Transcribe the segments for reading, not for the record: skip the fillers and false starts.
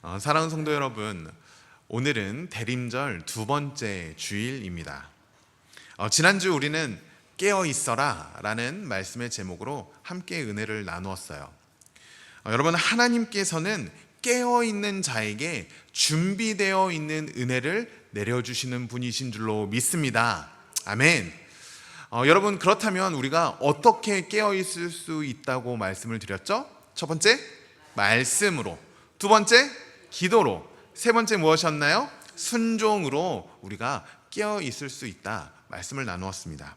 사랑하는 성도 여러분, 오늘은 대림절 두 번째 주일입니다. 지난주 우리는 깨어 있어라 라는 말씀의 제목으로 함께 은혜를 나누었어요. 여러분, 하나님께서는 깨어 있는 자에게 준비되어 있는 은혜를 내려주시는 분이신 줄로 믿습니다. 아멘. 여러분, 그렇다면 우리가 어떻게 깨어 있을 수 있다고 말씀을 드렸죠? 첫 번째, 말씀으로. 두 번째, 기도로. 세 번째 무엇이었나요? 순종으로 우리가 깨어 있을 수 있다 말씀을 나누었습니다.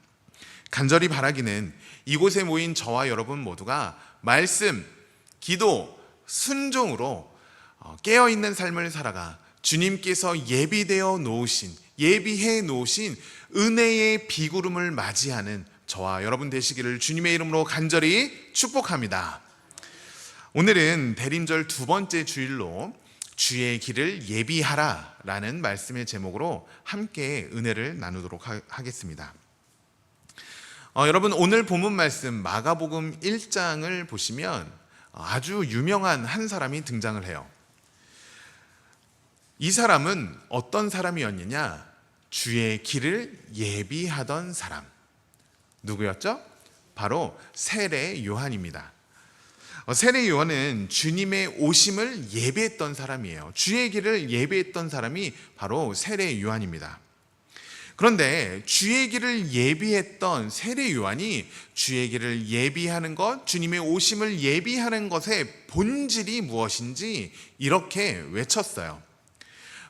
간절히 바라기는 이곳에 모인 저와 여러분 모두가 말씀, 기도, 순종으로 깨어 있는 삶을 살아가 주님께서 예비해 놓으신 은혜의 비구름을 맞이하는 저와 여러분 되시기를 주님의 이름으로 간절히 축복합니다. 오늘은 대림절 두 번째 주일로 주의 길을 예비하라 라는 말씀의 제목으로 함께 은혜를 나누도록 하겠습니다. 여러분, 오늘 본문 말씀 마가복음 1장을 보시면 아주 유명한 한 사람이 등장을 해요. 이 사람은 어떤 사람이었느냐? 주의 길을 예비하던 사람. 누구였죠? 바로 세례 요한입니다. 세례 요한은 주님의 오심을 예배했던 사람이에요. 주의 길을 예배했던 사람이 바로 세례 요한입니다. 그런데 주의 길을 예비했던 세례 요한이 주의 길을 예비하는 것, 주님의 오심을 예비하는 것의 본질이 무엇인지 이렇게 외쳤어요.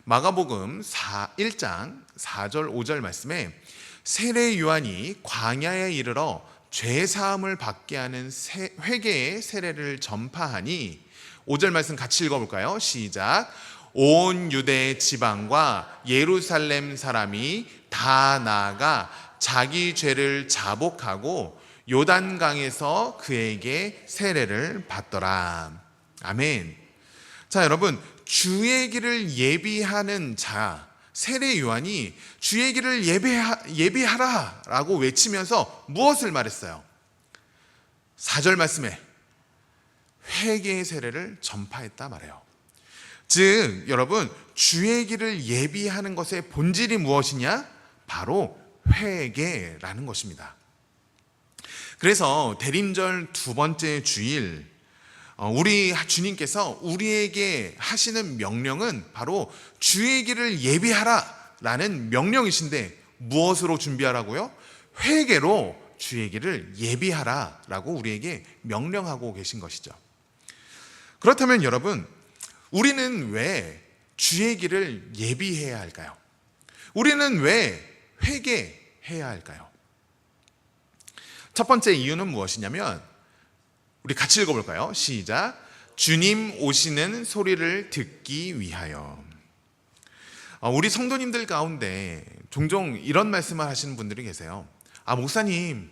마가복음 1장 4절 5절 말씀에 세례 요한이 광야에 이르러 죄사함을 받게 하는 회개의 세례를 전파하니, 5절 말씀 같이 읽어볼까요? 시작. 온 유대 지방과 예루살렘 사람이 다 나아가 자기 죄를 자복하고 요단강에서 그에게 세례를 받더라. 아멘. 자, 여러분, 주의 길을 예비하는 자 세례 요한이 주의 길을 예비하라 라고 외치면서 무엇을 말했어요? 4절 말씀에 회개의 세례를 전파했다 말해요. 즉, 여러분, 주의 길을 예비하는 것의 본질이 무엇이냐? 바로 회개라는 것입니다. 그래서 대림절 두 번째 주일, 우리 주님께서 우리에게 하시는 명령은 바로 주의 길을 예비하라 라는 명령이신데, 무엇으로 준비하라고요? 회개로 주의 길을 예비하라 라고 우리에게 명령하고 계신 것이죠. 그렇다면 여러분, 우리는 왜 주의 길을 예비해야 할까요? 우리는 왜 회개해야 할까요? 첫 번째 이유는 무엇이냐면, 우리 같이 읽어볼까요? 시작. 주님 오시는 소리를 듣기 위하여. 우리 성도님들 가운데 종종 이런 말씀을 하시는 분들이 계세요. 목사님,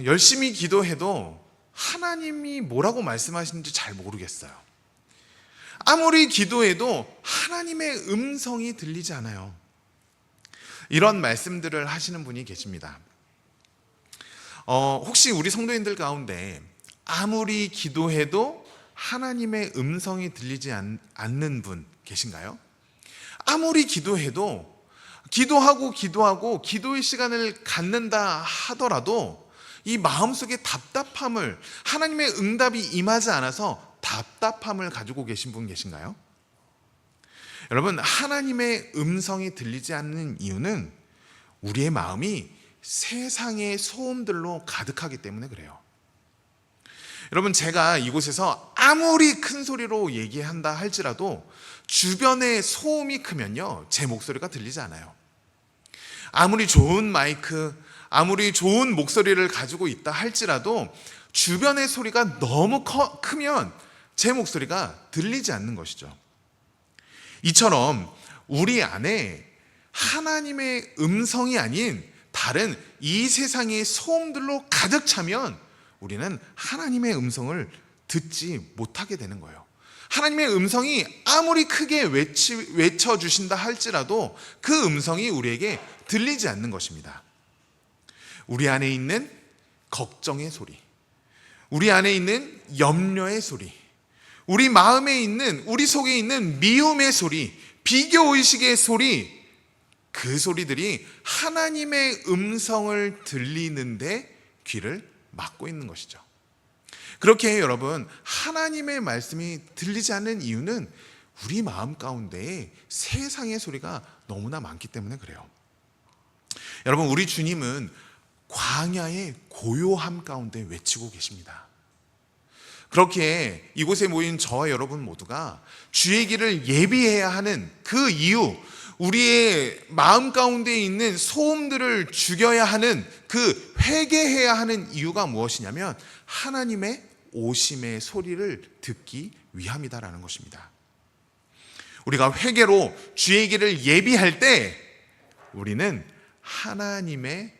열심히 기도해도 하나님이 뭐라고 말씀하시는지 잘 모르겠어요. 아무리 기도해도 하나님의 음성이 들리지 않아요. 이런 말씀들을 하시는 분이 계십니다. 혹시 우리 성도님들 가운데 아무리 기도해도 하나님의 음성이 들리지 않는 분 계신가요? 아무리 기도해도 기도하고 기도의 시간을 갖는다 하더라도 이 마음속에 답답함을, 하나님의 응답이 임하지 않아서 답답함을 가지고 계신 분 계신가요? 여러분, 하나님의 음성이 들리지 않는 이유는 우리의 마음이 세상의 소음들로 가득하기 때문에 그래요. 여러분, 제가 이곳에서 아무리 큰 소리로 얘기한다 할지라도 주변에 소음이 크면요, 제 목소리가 들리지 않아요. 아무리 좋은 마이크, 아무리 좋은 목소리를 가지고 있다 할지라도 주변의 소리가 너무 크면 제 목소리가 들리지 않는 것이죠. 이처럼 우리 안에 하나님의 음성이 아닌 다른 이 세상의 소음들로 가득 차면 우리는 하나님의 음성을 듣지 못하게 되는 거예요. 하나님의 음성이 아무리 크게 외쳐주신다 할지라도 그 음성이 우리에게 들리지 않는 것입니다. 우리 안에 있는 걱정의 소리, 우리 안에 있는 염려의 소리, 우리 마음에 있는, 우리 속에 있는 미움의 소리, 비교의식의 소리, 그 소리들이 하나님의 음성을 들리는데 귀를 막고 있는 것이죠. 그렇게 여러분, 하나님의 말씀이 들리지 않는 이유는 우리 마음 가운데에 세상의 소리가 너무나 많기 때문에 그래요. 여러분, 우리 주님은 광야의 고요함 가운데 외치고 계십니다. 그렇게 이곳에 모인 저와 여러분 모두가 주의 길을 예비해야 하는 그 이유, 우리의 마음 가운데 있는 소음들을 죽여야 하는, 그 회개해야 하는 이유가 무엇이냐면 하나님의 오심의 소리를 듣기 위함이다라는 것입니다. 우리가 회개로 주의 길을 예비할 때 우리는 하나님의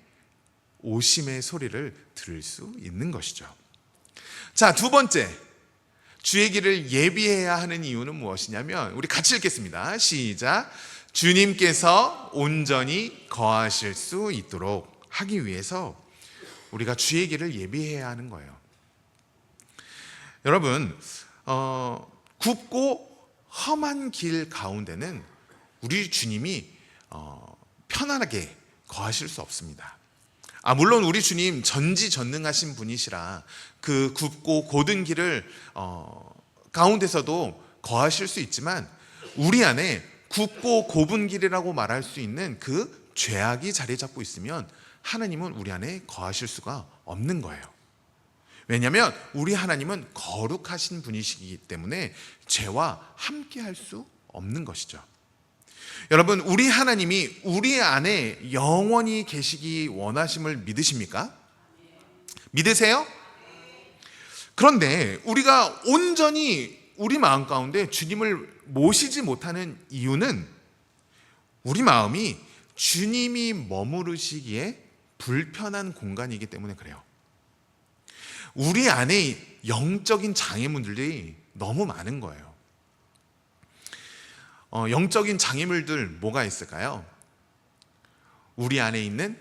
오심의 소리를 들을 수 있는 것이죠. 자, 두 번째, 주의 길을 예비해야 하는 이유는 무엇이냐면, 우리 같이 읽겠습니다. 시작. 주님께서 온전히 거하실 수 있도록 하기 위해서 우리가 주의 길을 예비해야 하는 거예요. 여러분, 굽고 험한 길 가운데는 우리 주님이 편안하게 거하실 수 없습니다. 물론 우리 주님 전지전능하신 분이시라 그 굽고 고든 길을 가운데서도 거하실 수 있지만, 우리 안에 굽고 좁은 길이라고 말할 수 있는 그 죄악이 자리 잡고 있으면 하나님은 우리 안에 거하실 수가 없는 거예요. 왜냐하면 우리 하나님은 거룩하신 분이시기 때문에 죄와 함께 할 수 없는 것이죠. 여러분, 우리 하나님이 우리 안에 영원히 계시기 원하심을 믿으십니까? 믿으세요? 그런데 우리가 온전히 우리 마음 가운데 주님을 모시지 못하는 이유는 우리 마음이 주님이 머무르시기에 불편한 공간이기 때문에 그래요. 우리 안에 영적인 장애물들이 너무 많은 거예요. 영적인 장애물들 뭐가 있을까요? 우리 안에 있는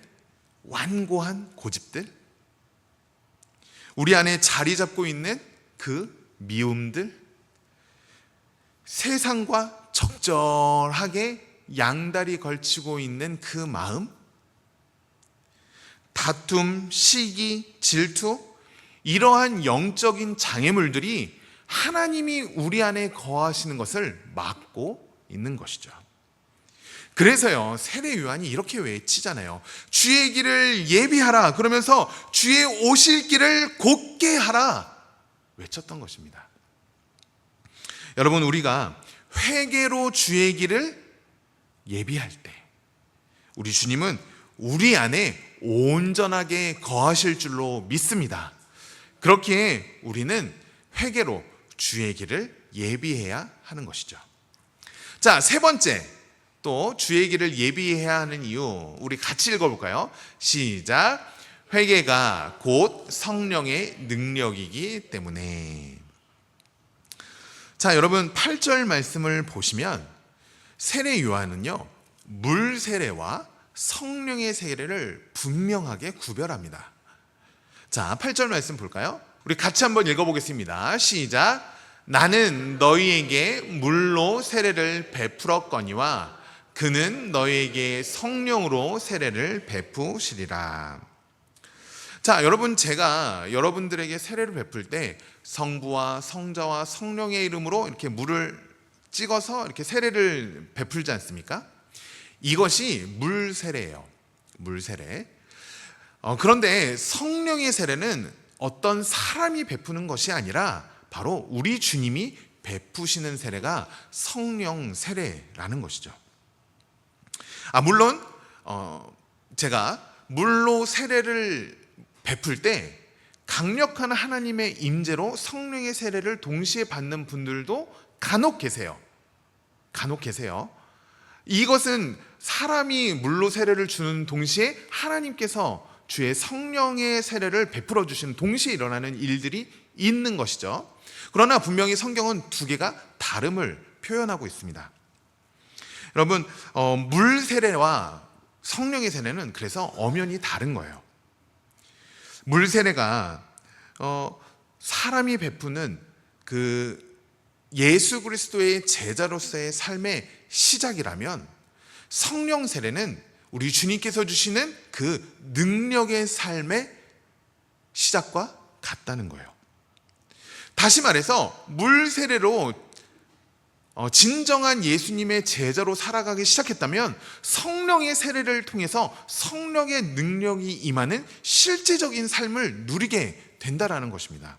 완고한 고집들, 우리 안에 자리 잡고 있는 그 미움들, 세상과 적절하게 양다리 걸치고 있는 그 마음, 다툼, 시기, 질투, 이러한 영적인 장애물들이 하나님이 우리 안에 거하시는 것을 막고 있는 것이죠. 그래서요, 세례 요한이 이렇게 외치잖아요. 주의 길을 예비하라, 그러면서 주의 오실 길을 곧게 하라 외쳤던 것입니다. 여러분, 우리가 회개로 주의 길을 예비할 때 우리 주님은 우리 안에 온전하게 거하실 줄로 믿습니다. 그렇기에 우리는 회개로 주의 길을 예비해야 하는 것이죠. 자, 세 번째, 또 주의 길을 예비해야 하는 이유, 우리 같이 읽어볼까요? 시작. 회개가 곧 성령의 능력이기 때문에. 자, 여러분, 8절 말씀을 보시면 세례 요한은요, 물 세례와 성령의 세례를 분명하게 구별합니다. 자, 8절 말씀 볼까요? 우리 같이 한번 읽어보겠습니다. 시작. 나는 너희에게 물로 세례를 베풀었거니와 그는 너희에게 성령으로 세례를 베푸시리라. 자, 여러분, 제가 여러분들에게 세례를 베풀 때 성부와 성자와 성령의 이름으로 이렇게 물을 찍어서 이렇게 세례를 베풀지 않습니까? 이것이 물 세례예요. 물 세례. 그런데 성령의 세례는 어떤 사람이 베푸는 것이 아니라 바로 우리 주님이 베푸시는 세례가 성령 세례라는 것이죠. 물론 제가 물로 세례를 베풀 때 강력한 하나님의 임재로 성령의 세례를 동시에 받는 분들도 간혹 계세요. 간혹 계세요. 이것은 사람이 물로 세례를 주는 동시에 하나님께서 주의 성령의 세례를 베풀어 주시는 동시에 일어나는 일들이 있는 것이죠. 그러나 분명히 성경은 두 개가 다름을 표현하고 있습니다. 여러분, 물 세례와 성령의 세례는 그래서 엄연히 다른 거예요. 물 세례가 사람이 베푸는 그 예수 그리스도의 제자로서의 삶의 시작이라면 성령 세례는 우리 주님께서 주시는 그 능력의 삶의 시작과 같다는 거예요. 다시 말해서 물 세례로 진정한 예수님의 제자로 살아가기 시작했다면 성령의 세례를 통해서 성령의 능력이 임하는 실제적인 삶을 누리게 된다라는 것입니다.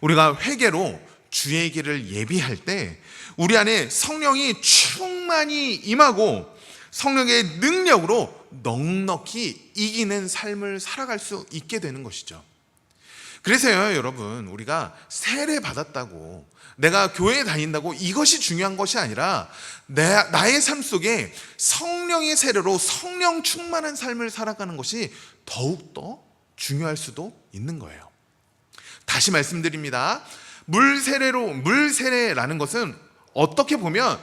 우리가 회개로 주의 길을 예비할 때 우리 안에 성령이 충만히 임하고 성령의 능력으로 넉넉히 이기는 삶을 살아갈 수 있게 되는 것이죠. 그래서요, 여러분, 우리가 세례 받았다고 내가 교회에 다닌다고 이것이 중요한 것이 아니라 나의 삶 속에 성령의 세례로 성령 충만한 삶을 살아가는 것이 더욱더 중요할 수도 있는 거예요. 다시 말씀드립니다. 물 세례라는 것은 어떻게 보면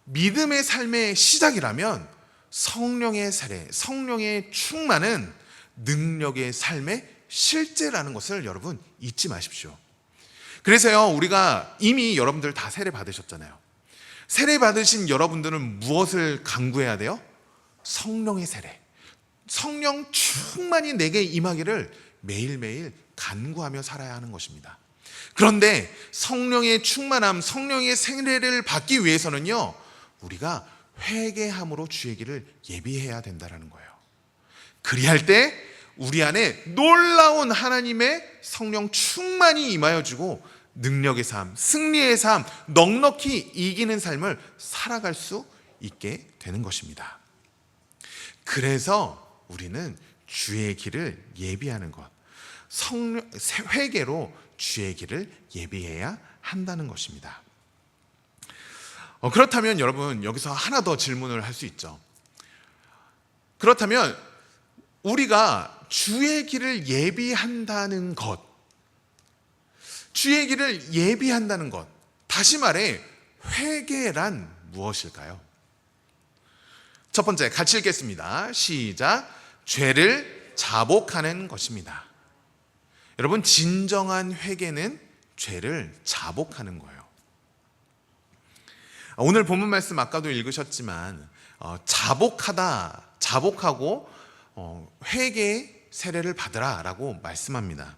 믿음의 삶의 시작이라면 성령의 세례, 성령의 충만은 능력의 삶의 실제라는 것을 여러분 잊지 마십시오. 그래서요, 우리가 이미 여러분들 다 세례 받으셨잖아요. 세례 받으신 여러분들은 무엇을 강구해야 돼요? 성령의 세례, 성령 충만히 내게 임하기를 매일매일 간구하며 살아야 하는 것입니다. 그런데 성령의 충만함, 성령의 세례를 받기 위해서는요, 우리가 회개함으로 주의 길을 예비해야 된다는 거예요. 그리할 때 우리 안에 놀라운 하나님의 성령 충만히 임하여 주고 능력의 삶, 승리의 삶, 넉넉히 이기는 삶을 살아갈 수 있게 되는 것입니다. 그래서 우리는 주의 길을 예비하는 것, 회개로 주의 길을 예비해야 한다는 것입니다. 그렇다면 여러분, 여기서 하나 더 질문을 할 수 있죠. 그렇다면 우리가 주의 길을 예비한다는 것, 주의 길을 예비한다는 것, 다시 말해 회개란 무엇일까요? 첫 번째, 같이 읽겠습니다. 시작. 죄를 자복하는 것입니다. 여러분, 진정한 회개는 죄를 자복하는 거예요. 오늘 본문 말씀 아까도 읽으셨지만 자복하고 회개의 세례를 받으라 라고 말씀합니다.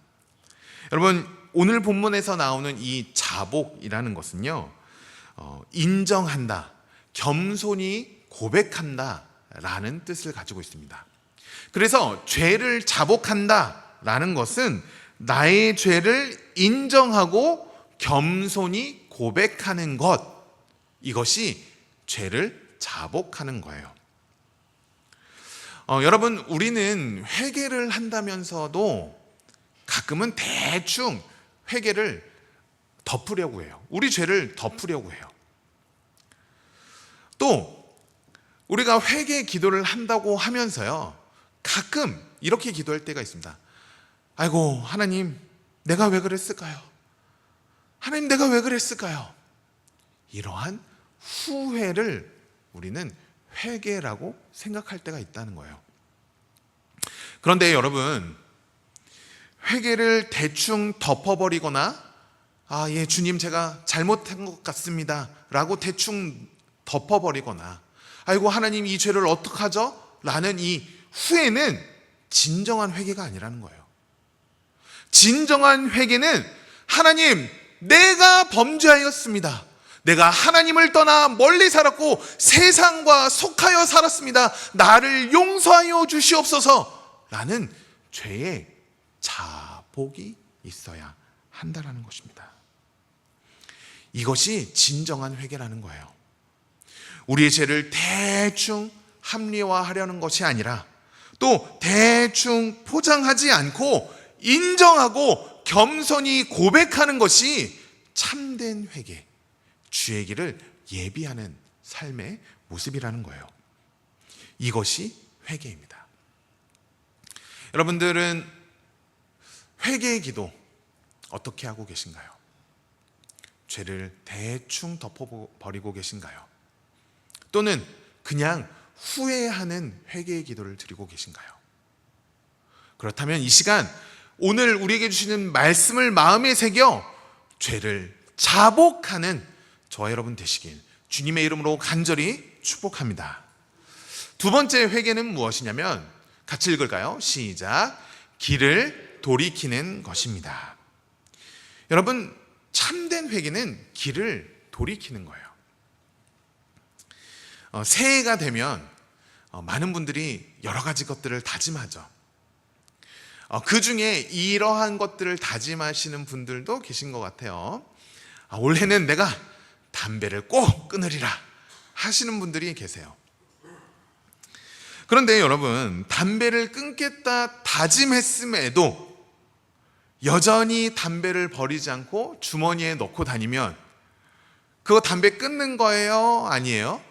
여러분, 오늘 본문에서 나오는 이 자복이라는 것은요, 인정한다, 겸손히 고백한다 라는 뜻을 가지고 있습니다. 그래서 죄를 자복한다 라는 것은 나의 죄를 인정하고 겸손히 고백하는 것, 이것이 죄를 자복하는 거예요. 여러분, 우리는 회개를 한다면서도 가끔은 대충 회개를 덮으려고 해요. 우리 죄를 덮으려고 해요. 또 우리가 회개 기도를 한다고 하면서요, 가끔 이렇게 기도할 때가 있습니다. 아이고, 하나님, 내가 왜 그랬을까요? 하나님, 내가 왜 그랬을까요? 이러한 후회를 우리는 회개라고 생각할 때가 있다는 거예요. 그런데 여러분, 회개를 대충 덮어버리거나 예, 주님, 제가 잘못한 것 같습니다 라고 대충 덮어버리거나 아이고, 하나님, 이 죄를 어떡하죠? 라는 이 후회는 진정한 회개가 아니라는 거예요. 진정한 회개는 하나님, 내가 범죄하였습니다. 내가 하나님을 떠나 멀리 살았고 세상과 속하여 살았습니다. 나를 용서하여 주시옵소서 라는 죄의 자복이 있어야 한다는 것입니다. 이것이 진정한 회개라는 거예요. 우리의 죄를 대충 합리화하려는 것이 아니라 또 대충 포장하지 않고 인정하고 겸손히 고백하는 것이 참된 회개, 주의 길을 예비하는 삶의 모습이라는 거예요. 이것이 회개입니다. 여러분들은 회개의 기도 어떻게 하고 계신가요? 죄를 대충 덮어버리고 계신가요? 또는 그냥 후회하는 회개의 기도를 드리고 계신가요? 그렇다면 이 시간 오늘 우리에게 주시는 말씀을 마음에 새겨 죄를 자복하는 저와 여러분 되시길 주님의 이름으로 간절히 축복합니다. 두 번째 회개는 무엇이냐면 같이 읽을까요? 시작. 길을 돌이키는 것입니다. 여러분, 참된 회개는 길을 돌이키는 거예요. 새해가 되면 많은 분들이 여러 가지 것들을 다짐하죠. 그 중에 이러한 것들을 다짐하시는 분들도 계신 것 같아요. 올해는 내가 담배를 꼭 끊으리라 하시는 분들이 계세요. 그런데 여러분, 담배를 끊겠다 다짐했음에도 여전히 담배를 버리지 않고 주머니에 넣고 다니면 그거 담배 끊는 거예요? 아니에요?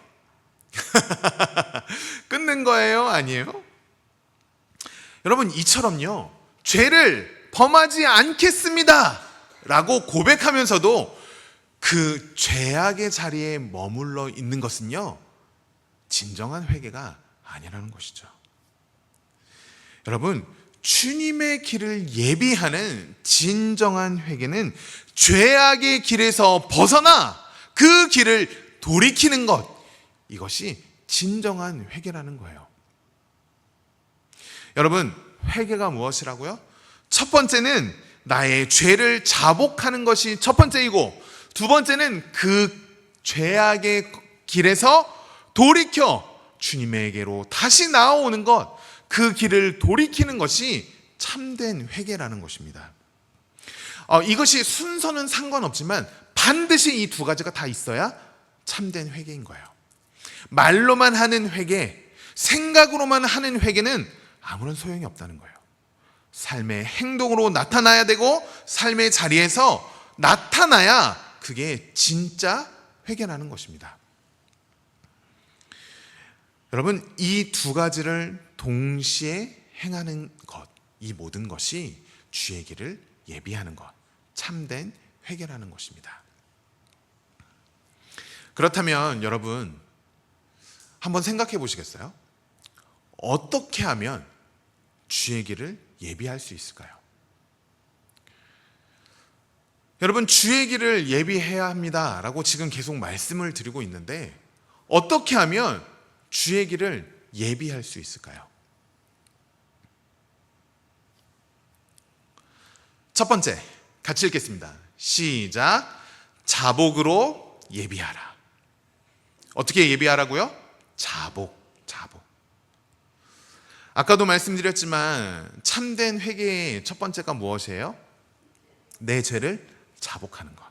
끊는 거예요? 아니에요? 여러분, 이처럼요, 죄를 범하지 않겠습니다 라고 고백하면서도 그 죄악의 자리에 머물러 있는 것은요, 진정한 회개가 아니라는 것이죠. 여러분, 주님의 길을 예비하는 진정한 회개는 죄악의 길에서 벗어나 그 길을 돌이키는 것, 이것이 진정한 회개라는 거예요. 여러분, 회개가 무엇이라고요? 첫 번째는 나의 죄를 자복하는 것이 첫 번째이고, 두 번째는 그 죄악의 길에서 돌이켜 주님에게로 다시 나아오는 것, 그 길을 돌이키는 것이 참된 회개라는 것입니다. 이것이 순서는 상관없지만 반드시 이 두 가지가 다 있어야 참된 회개인 거예요. 말로만 하는 회개, 생각으로만 하는 회개는 아무런 소용이 없다는 거예요. 삶의 행동으로 나타나야 되고 삶의 자리에서 나타나야 그게 진짜 회개라는 것입니다. 여러분, 이 두 가지를 동시에 행하는 것, 이 모든 것이 주의 길을 예비하는 것, 참된 회개라는 것입니다. 그렇다면 여러분, 한번 생각해 보시겠어요? 어떻게 하면 주의 길을 예비할 수 있을까요? 여러분, 주의 길을 예비해야 합니다라고 지금 계속 말씀을 드리고 있는데 어떻게 하면 주의 길을 예비할 수 있을까요? 첫 번째, 같이 읽겠습니다. 시작. 자복으로 예비하라. 어떻게 예비하라고요? 자복. 아까도 말씀드렸지만 참된 회개의 첫 번째가 무엇이에요? 내 죄를 자복하는 것.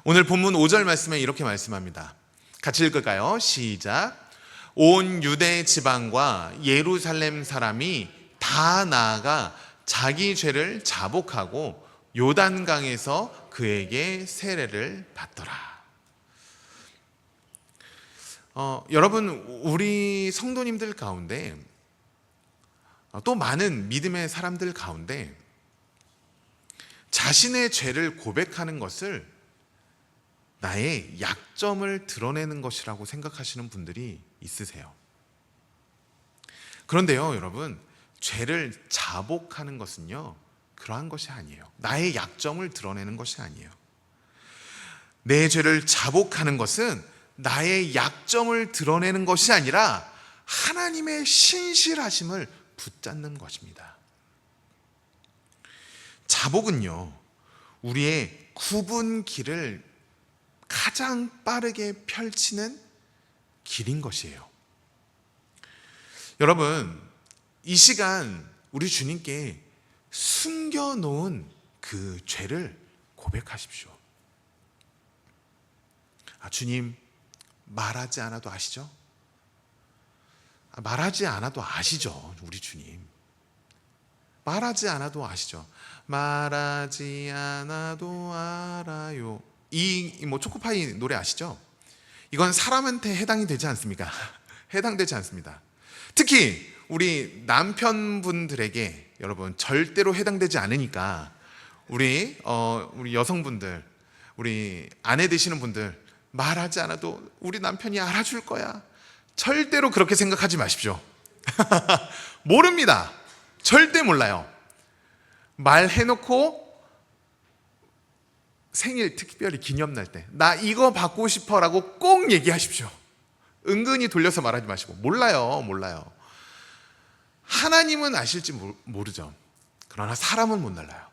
오늘 본문 5절 말씀에 이렇게 말씀합니다. 같이 읽을까요? 시작. 온 유대 지방과 예루살렘 사람이 다 나아가 자기 죄를 자복하고 요단강에서 그에게 세례를 받더라. 여러분, 우리 성도님들 가운데 또 많은 믿음의 사람들 가운데 자신의 죄를 고백하는 것을 나의 약점을 드러내는 것이라고 생각하시는 분들이 있으세요. 그런데요, 여러분, 죄를 자복하는 것은요, 그러한 것이 아니에요. 나의 약점을 드러내는 것이 아니에요. 내 죄를 자복하는 것은 나의 약점을 드러내는 것이 아니라 하나님의 신실하심을 붙잡는 것입니다. 자복은요, 우리의 굽은 길을 가장 빠르게 펼치는 길인 것이에요. 여러분, 이 시간 우리 주님께 숨겨놓은 그 죄를 고백하십시오. 주님, 말하지 않아도 아시죠? 말하지 않아도 아시죠, 우리 주님. 말하지 않아도 아시죠. 말하지 않아도 알아요. 이 초코파이 노래 아시죠? 이건 사람한테 해당이 되지 않습니까? 해당되지 않습니다. 특히 우리 남편분들에게 여러분 절대로 해당되지 않으니까 우리 여성분들, 우리 아내 되시는 분들, 말하지 않아도 우리 남편이 알아줄 거야, 절대로 그렇게 생각하지 마십시오. 모릅니다. 절대 몰라요. 말해놓고 생일 특별히 기념날 때 나 이거 받고 싶어라고 꼭 얘기하십시오. 은근히 돌려서 말하지 마시고. 몰라요. 하나님은 아실지 모르죠. 그러나 사람은 못 알아요.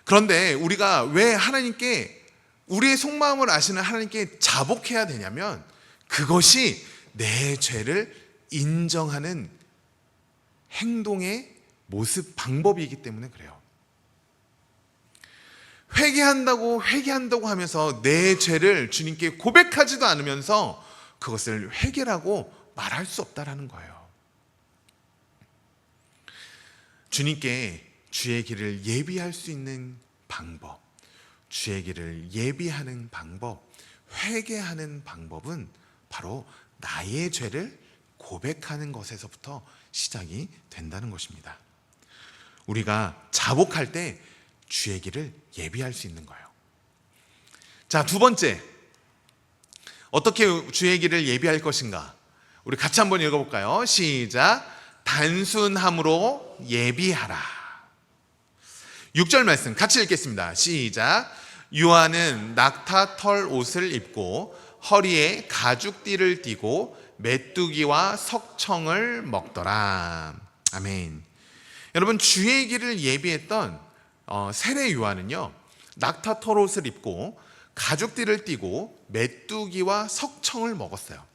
그런데 우리가 왜 하나님께, 우리의 속마음을 아시는 하나님께 자복해야 되냐면, 그것이 내 죄를 인정하는 행동의 모습, 방법이기 때문에 그래요. 회개한다고 하면서 내 죄를 주님께 고백하지도 않으면서 그것을 회개라고 말할 수 없다라는 거예요. 주님께 주의 길을 예비할 수 있는 방법, 주의 길을 예비하는 방법, 회개하는 방법은 바로 나의 죄를 고백하는 것에서부터 시작이 된다는 것입니다. 우리가 자복할 때 주의 길을 예비할 수 있는 거예요. 자, 두 번째, 어떻게 주의 길을 예비할 것인가? 우리 같이 한번 읽어볼까요? 시작. 단순함으로 예비하라. 6절 말씀 같이 읽겠습니다. 시작. 유아는 낙타 털 옷을 입고 허리에 가죽띠를 띠고 메뚜기와 석청을 먹더라. 아멘. 여러분, 주의 길을 예비했던 세례 요한은요, 낙타 털 옷을 입고 가죽띠를 띠고 메뚜기와 석청을 먹었어요.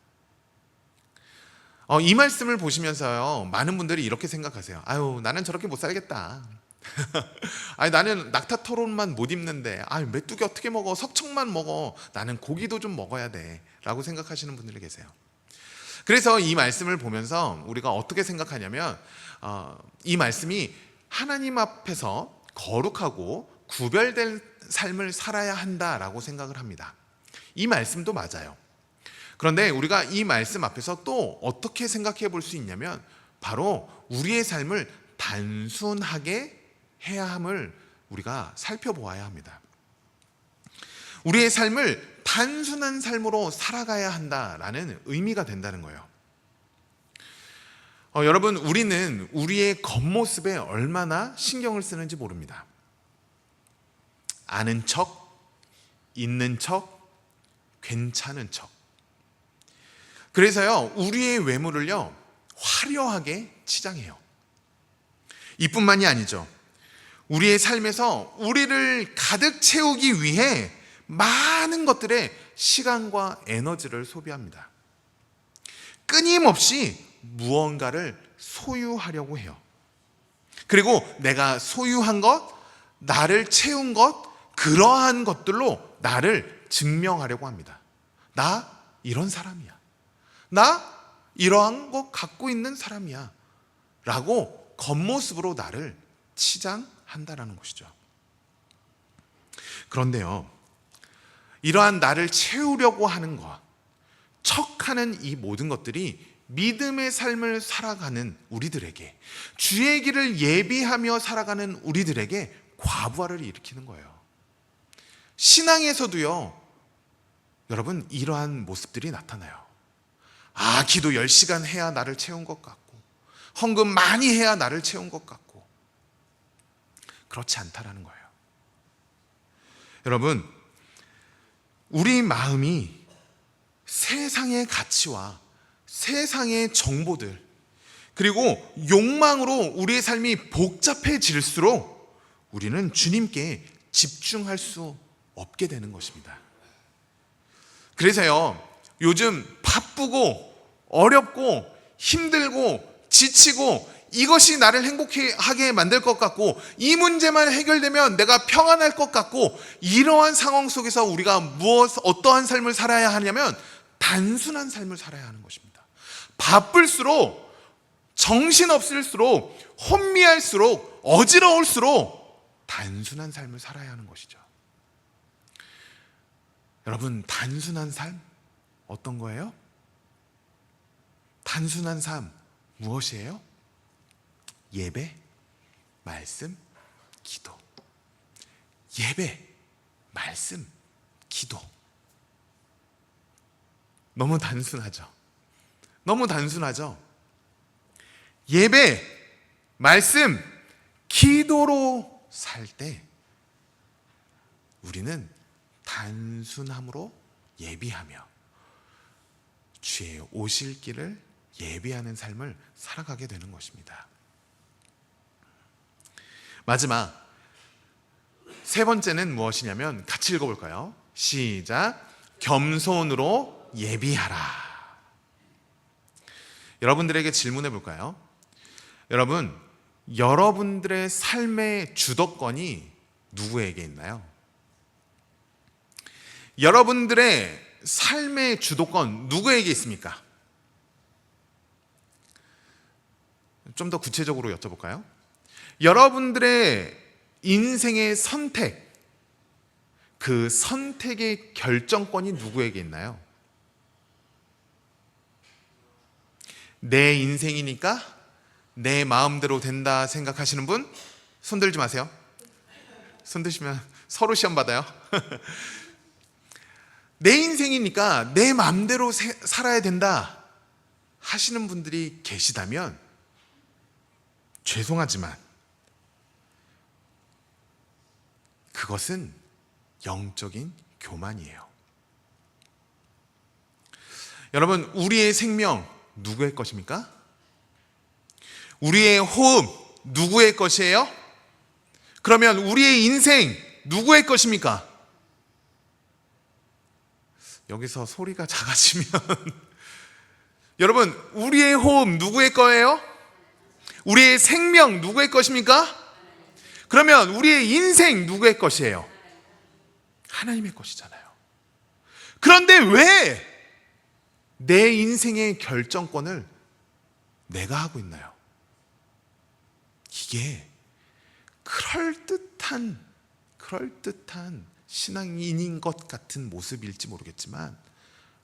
이 말씀을 보시면서요, 많은 분들이 이렇게 생각하세요. 아유, 나는 저렇게 못 살겠다. 아니, 나는 낙타 털옷만 못 입는데, 아유, 메뚜기 어떻게 먹어? 석청만 먹어. 나는 고기도 좀 먹어야 돼. 라고 생각하시는 분들이 계세요. 그래서 이 말씀을 보면서 우리가 어떻게 생각하냐면, 이 말씀이 하나님 앞에서 거룩하고 구별된 삶을 살아야 한다라고 생각을 합니다. 이 말씀도 맞아요. 그런데 우리가 이 말씀 앞에서 또 어떻게 생각해 볼 수 있냐면, 바로 우리의 삶을 단순하게 해야 함을 우리가 살펴보아야 합니다. 우리의 삶을 단순한 삶으로 살아가야 한다라는 의미가 된다는 거예요. 여러분, 우리는 우리의 겉모습에 얼마나 신경을 쓰는지 모릅니다. 아는 척, 있는 척, 괜찮은 척. 그래서요, 우리의 외모를요, 화려하게 치장해요. 이뿐만이 아니죠. 우리의 삶에서 우리를 가득 채우기 위해 많은 것들에 시간과 에너지를 소비합니다. 끊임없이 무언가를 소유하려고 해요. 그리고 내가 소유한 것, 나를 채운 것, 그러한 것들로 나를 증명하려고 합니다. 나 이런 사람이야. 나 이러한 거 갖고 있는 사람이야. 라고 겉모습으로 나를 치장한다라는 것이죠. 그런데요, 이러한 나를 채우려고 하는 것, 척하는 이 모든 것들이 믿음의 삶을 살아가는 우리들에게, 주의 길을 예비하며 살아가는 우리들에게 과부하를 일으키는 거예요. 신앙에서도요, 여러분, 이러한 모습들이 나타나요. 아, 기도 10시간 해야 나를 채운 것 같고, 헌금 많이 해야 나를 채운 것 같고, 그렇지 않다라는 거예요. 여러분, 우리 마음이 세상의 가치와 세상의 정보들, 그리고 욕망으로 우리의 삶이 복잡해질수록 우리는 주님께 집중할 수 없게 되는 것입니다. 그래서요, 요즘 바쁘고 어렵고 힘들고 지치고 이것이 나를 행복하게 만들 것 같고, 이 문제만 해결되면 내가 평안할 것 같고, 이러한 상황 속에서 우리가 어떠한 삶을 살아야 하냐면 단순한 삶을 살아야 하는 것입니다. 바쁠수록, 정신없을수록, 혼미할수록, 어지러울수록 단순한 삶을 살아야 하는 것이죠. 여러분, 단순한 삶 어떤 거예요? 단순한 삶 무엇이에요? 예배, 말씀, 기도. 예배, 말씀, 기도. 너무 단순하죠? 너무 단순하죠? 예배, 말씀, 기도로 살 때 우리는 단순함으로 예비하며 주의 오실 길을 예비하는 삶을 살아가게 되는 것입니다. 마지막 세 번째는 무엇이냐면 같이 읽어볼까요? 시작. 겸손으로 예비하라. 여러분들에게 질문해 볼까요? 여러분, 여러분들의 삶의 주도권이 누구에게 있나요? 여러분들의 삶의 주도권 누구에게 있습니까? 좀 더 구체적으로 여쭤볼까요? 여러분들의 인생의 선택, 그 선택의 결정권이 누구에게 있나요? 내 인생이니까 내 마음대로 된다 생각하시는 분 손 들지 마세요. 손 드시면 서로 시험 받아요. 내 인생이니까 내 마음대로 살아야 된다 하시는 분들이 계시다면 죄송하지만 그것은 영적인 교만이에요. 여러분, 우리의 생명 누구의 것입니까? 우리의 호흡 누구의 것이에요? 그러면 우리의 인생 누구의 것입니까? 여기서 소리가 작아지면 여러분, 우리의 호흡 누구의 거예요? 우리의 생명 누구의 것입니까? 그러면 우리의 인생 누구의 것이에요? 하나님의 것이잖아요. 그런데 왜 내 인생의 결정권을 내가 하고 있나요? 이게 그럴듯한 신앙인인 것 같은 모습일지 모르겠지만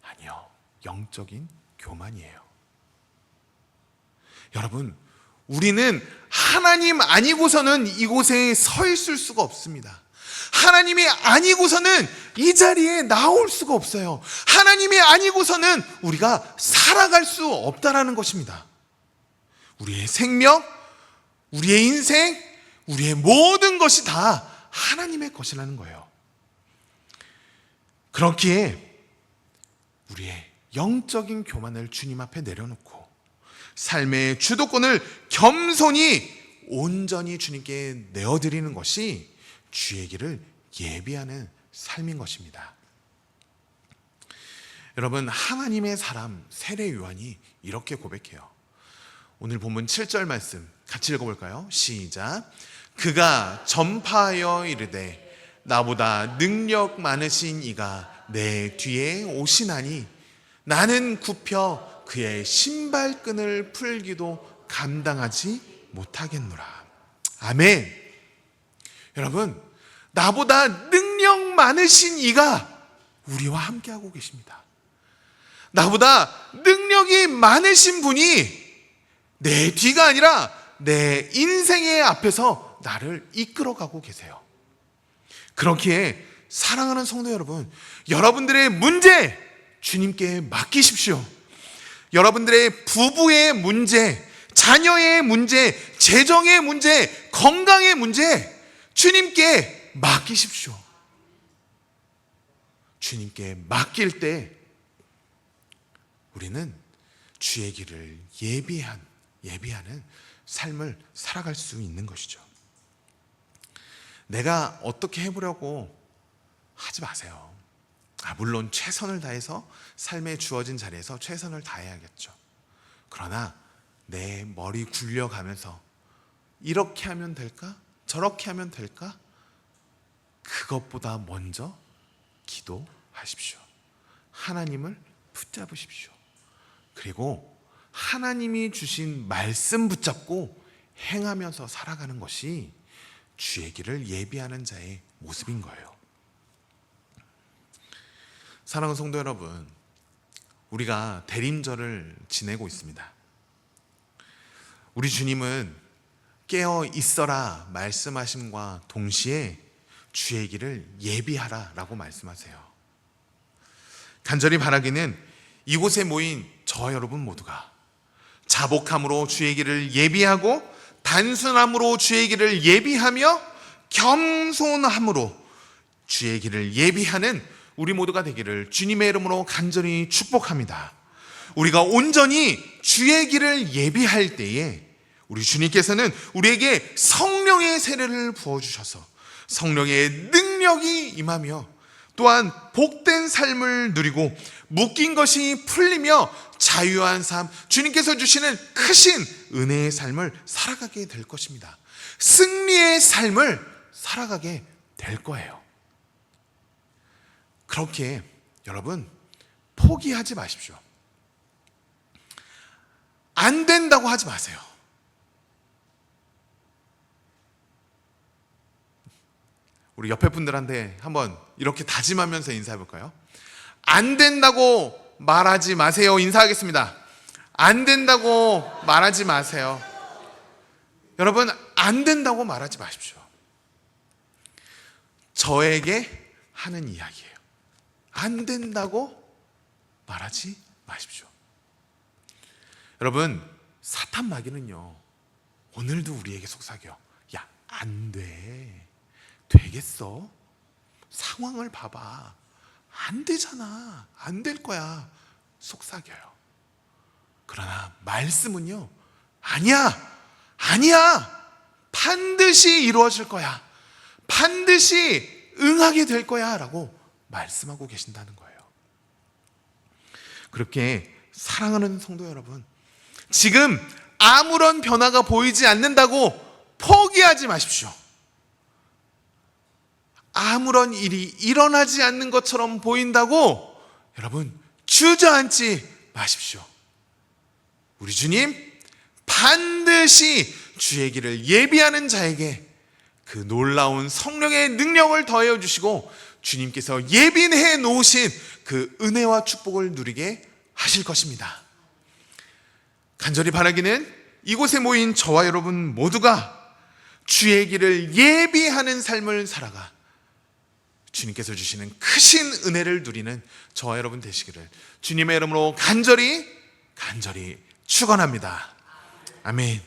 아니요, 영적인 교만이에요. 여러분, 우리는 하나님 아니고서는 이곳에 서 있을 수가 없습니다. 하나님이 아니고서는 이 자리에 나올 수가 없어요. 하나님이 아니고서는 우리가 살아갈 수 없다라는 것입니다. 우리의 생명, 우리의 인생, 우리의 모든 것이 다 하나님의 것이라는 거예요. 그렇기에 우리의 영적인 교만을 주님 앞에 내려놓고 삶의 주도권을 겸손히 온전히 주님께 내어드리는 것이 주의 길을 예비하는 삶인 것입니다. 여러분, 하나님의 사람 세례 요한이 이렇게 고백해요. 오늘 본문 7절 말씀 같이 읽어볼까요? 시작. 그가 전파하여 이르되 나보다 능력 많으신 이가 내 뒤에 오시나니 나는 굽혀 그의 신발끈을 풀기도 감당하지 못하겠노라. 아멘. 여러분, 나보다 능력 많으신 이가 우리와 함께하고 계십니다. 나보다 능력이 많으신 분이 내 뒤가 아니라 내 인생의 앞에서 나를 이끌어가고 계세요. 그렇기에 사랑하는 성도 여러분, 여러분들의 문제 주님께 맡기십시오. 여러분들의 부부의 문제, 자녀의 문제, 재정의 문제, 건강의 문제 주님께 맡기십시오. 주님께 맡길 때 우리는 주의 길을 예비하는 삶을 살아갈 수 있는 것이죠. 내가 어떻게 해보려고 하지 마세요. 물론 최선을 다해서 삶에 주어진 자리에서 최선을 다해야겠죠. 그러나 내 머리 굴려가면서 이렇게 하면 될까? 저렇게 하면 될까? 그것보다 먼저 기도하십시오. 하나님을 붙잡으십시오. 그리고 하나님이 주신 말씀 붙잡고 행하면서 살아가는 것이 주의 길을 예비하는 자의 모습인 거예요. 사랑하는 성도 여러분, 우리가 대림절을 지내고 있습니다. 우리 주님은 깨어 있어라 말씀하심과 동시에 주의 길을 예비하라 라고 말씀하세요. 간절히 바라기는 이곳에 모인 저 여러분 모두가 자복함으로 주의 길을 예비하고 단순함으로 주의 길을 예비하며 겸손함으로 주의 길을 예비하는 우리 모두가 되기를 주님의 이름으로 간절히 축복합니다. 우리가 온전히 주의 길을 예비할 때에 우리 주님께서는 우리에게 성령의 세례를 부어주셔서 성령의 능력이 임하며 또한 복된 삶을 누리고 묶인 것이 풀리며 자유한 삶, 주님께서 주시는 크신 은혜의 삶을 살아가게 될 것입니다. 승리의 삶을 살아가게 될 거예요. 그렇게 여러분 포기하지 마십시오. 안 된다고 하지 마세요. 우리 옆에 분들한테 한번 이렇게 다짐하면서 인사해 볼까요? 안 된다고 말하지 마세요. 인사하겠습니다. 안 된다고 말하지 마세요. 여러분, 안 된다고 말하지 마십시오. 저에게 하는 이야기예요. 안 된다고 말하지 마십시오. 여러분, 사탄 마귀는요, 오늘도 우리에게 속삭여. 야, 안 돼. 되겠어? 상황을 봐봐. 안 되잖아. 안 될 거야. 속삭여요. 그러나 말씀은요, 아니야. 반드시 이루어질 거야. 반드시 응하게 될 거야. 라고 말씀하고 계신다는 거예요. 그렇게 사랑하는 성도 여러분, 지금 아무런 변화가 보이지 않는다고 포기하지 마십시오. 아무런 일이 일어나지 않는 것처럼 보인다고 여러분 주저앉지 마십시오. 우리 주님 반드시 주의 길을 예비하는 자에게 그 놀라운 성령의 능력을 더해 주시고 주님께서 예비해 놓으신 그 은혜와 축복을 누리게 하실 것입니다. 간절히 바라기는 이곳에 모인 저와 여러분 모두가 주의 길을 예비하는 삶을 살아가 주님께서 주시는 크신 은혜를 누리는 저와 여러분 되시기를 주님의 이름으로 간절히 축원합니다. 아멘.